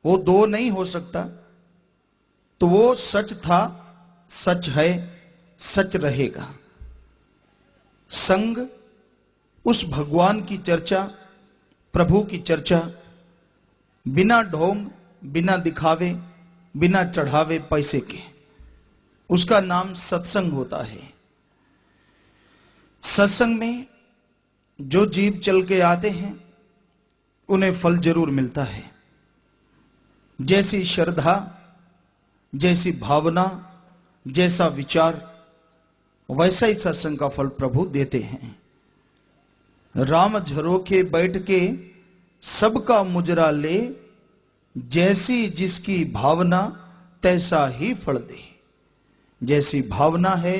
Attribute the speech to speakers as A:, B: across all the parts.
A: वो दो नहीं हो सकता। तो वो सच था, सच है, सच रहेगा। संग उस भगवान की चर्चा, प्रभु की चर्चा, बिना ढोंग, बिना दिखावे, बिना चढ़ावे पैसे के, उसका नाम सत्संग होता है। सत्संग में जो जीव चल के आते हैं उन्हें फल जरूर मिलता है। जैसी श्रद्धा, जैसी भावना, जैसा विचार, वैसा ही सत्संग का फल प्रभु देते हैं। राम झरोखे बैठ के सबका मुजरा ले, जैसी जिसकी भावना तैसा ही फल दे। जैसी भावना है,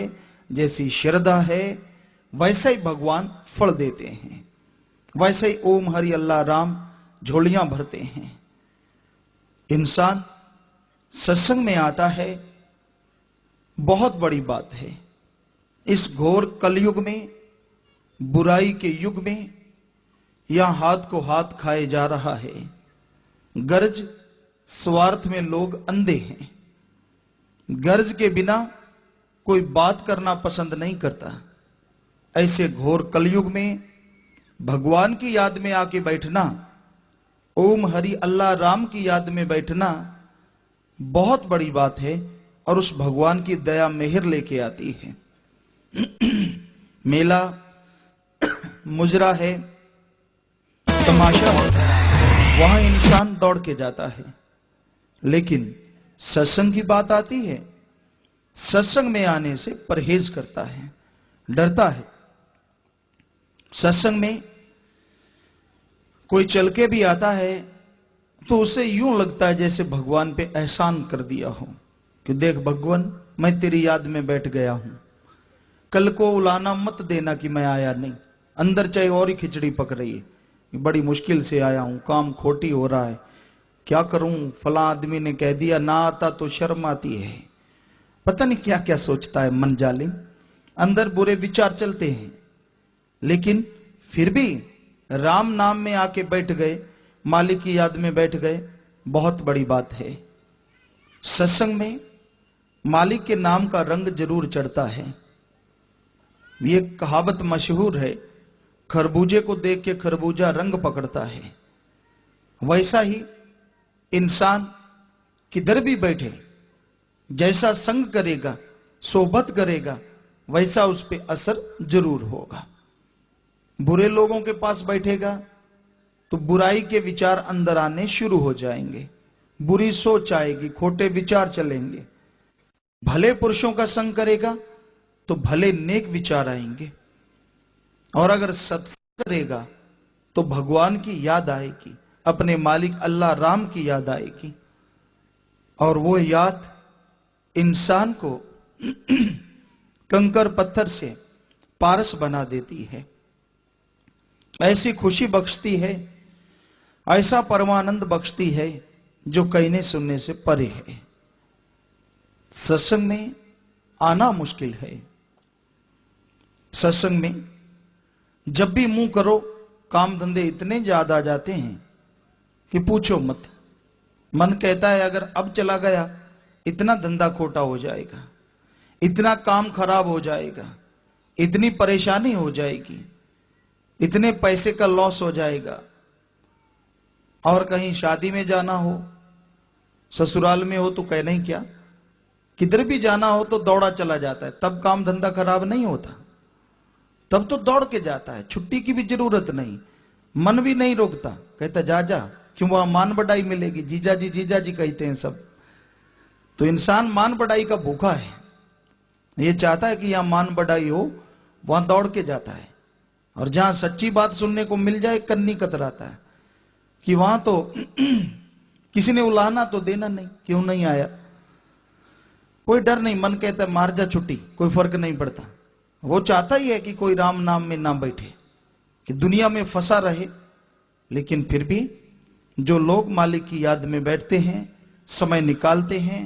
A: जैसी श्रद्धा है, वैसा ही भगवान फल देते हैं। वैसे ही ओम हरि अल्लाह राम झोलियां भरते हैं। इंसान सत्संग में आता है, बहुत बड़ी बात है। इस घोर कलयुग में, बुराई के युग में, यहां हाथ को हाथ खाए जा रहा है। गर्ज स्वार्थ में लोग अंधे हैं। गर्ज के बिना कोई बात करना पसंद नहीं करता। ऐसे घोर कलयुग में भगवान की याद में आके बैठना, ओम हरि अल्लाह राम की याद में बैठना बहुत बड़ी बात है, और उस भगवान की दया मेहर लेके आती है। मेला मुजरा है, तमाशा होता है, वहां इंसान दौड़ के जाता है। लेकिन सत्संग की बात आती है, सत्संग में आने से परहेज करता है, डरता है। सत्संग में कोई चल के भी आता है तो उसे यूं लगता है जैसे भगवान पे एहसान कर दिया हो, कि देख भगवान, मैं तेरी याद में बैठ गया हूं, कल को उलाना मत देना कि मैं आया नहीं। अंदर चाहे और ही खिचड़ी पक रही है, बड़ी मुश्किल से आया हूं, काम खोटी हो रहा है, क्या करूं, फला आदमी ने कह दिया, ना आता तो शर्म आती है। पता नहीं क्या क्या सोचता है मन जालिम। अंदर बुरे विचार चलते हैं, लेकिन फिर भी राम नाम में आके बैठ गए, मालिक की याद में बैठ गए, बहुत बड़ी बात है। सत्संग में मालिक के नाम का रंग जरूर चढ़ता है। ये कहावत मशहूर है, खरबूजे को देख के खरबूजा रंग पकड़ता है। वैसा ही इंसान किधर भी बैठे, जैसा संग करेगा, सोबत करेगा, वैसा उस पे असर जरूर होगा। बुरे लोगों के पास बैठेगा तो बुराई के विचार अंदर आने शुरू हो जाएंगे, बुरी सोच आएगी, खोटे विचार चलेंगे। भले पुरुषों का संग करेगा तो भले नेक विचार आएंगे, और अगर सत्संग करेगा तो भगवान की याद आएगी, अपने मालिक अल्लाह राम की याद आएगी, और वो याद इंसान को कंकर पत्थर से पारस बना देती है। ऐसी खुशी बख्शती है, ऐसा परमानंद बख्शती है जो कहने सुनने से परे है। सत्संग में आना मुश्किल है। सत्संग में जब भी मुंह करो, काम धंधे इतने ज्यादा आ जाते हैं कि पूछो मत। मन कहता है अगर अब चला गया, इतना धंधा खोटा हो जाएगा, इतना काम खराब हो जाएगा, इतनी परेशानी हो जाएगी, इतने पैसे का लॉस हो जाएगा। और कहीं शादी में जाना हो, ससुराल में हो तो कहना ही क्या, किधर भी जाना हो तो दौड़ा चला जाता है। तब काम धंधा खराब नहीं होता, तब तो दौड़ के जाता है, छुट्टी की भी जरूरत नहीं, मन भी नहीं रोकता, कहता जा जा, क्यों, वहां मान बढ़ाई मिलेगी, जीजा जी कहते हैं सब। तो इंसान मान बढ़ाई का भूखा है, ये चाहता है कि यहां मान बढ़ाई हो, वहां दौड़ के जाता है। और जहां सच्ची बात सुनने को मिल जाए, कन्नी कतराता है कि वहां तो किसी ने उलाहना तो देना नहीं, क्यों नहीं आया, कोई डर नहीं, मन कहता मार जा छुट्टी, कोई फर्क नहीं पड़ता। वो चाहता ही है कि कोई राम नाम में ना बैठे, कि दुनिया में फंसा रहे। लेकिन फिर भी जो लोग मालिक की याद में बैठते हैं, समय निकालते हैं,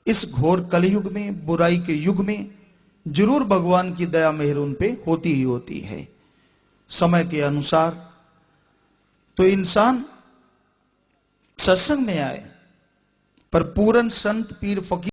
A: इस घोर कलयुग में, बुराई के युग में, जरूर भगवान की दया मेहर उन पे होती ही होती है। समय के अनुसार तो इंसान सत्संग में आए, पर पूरन संत पीर फकीर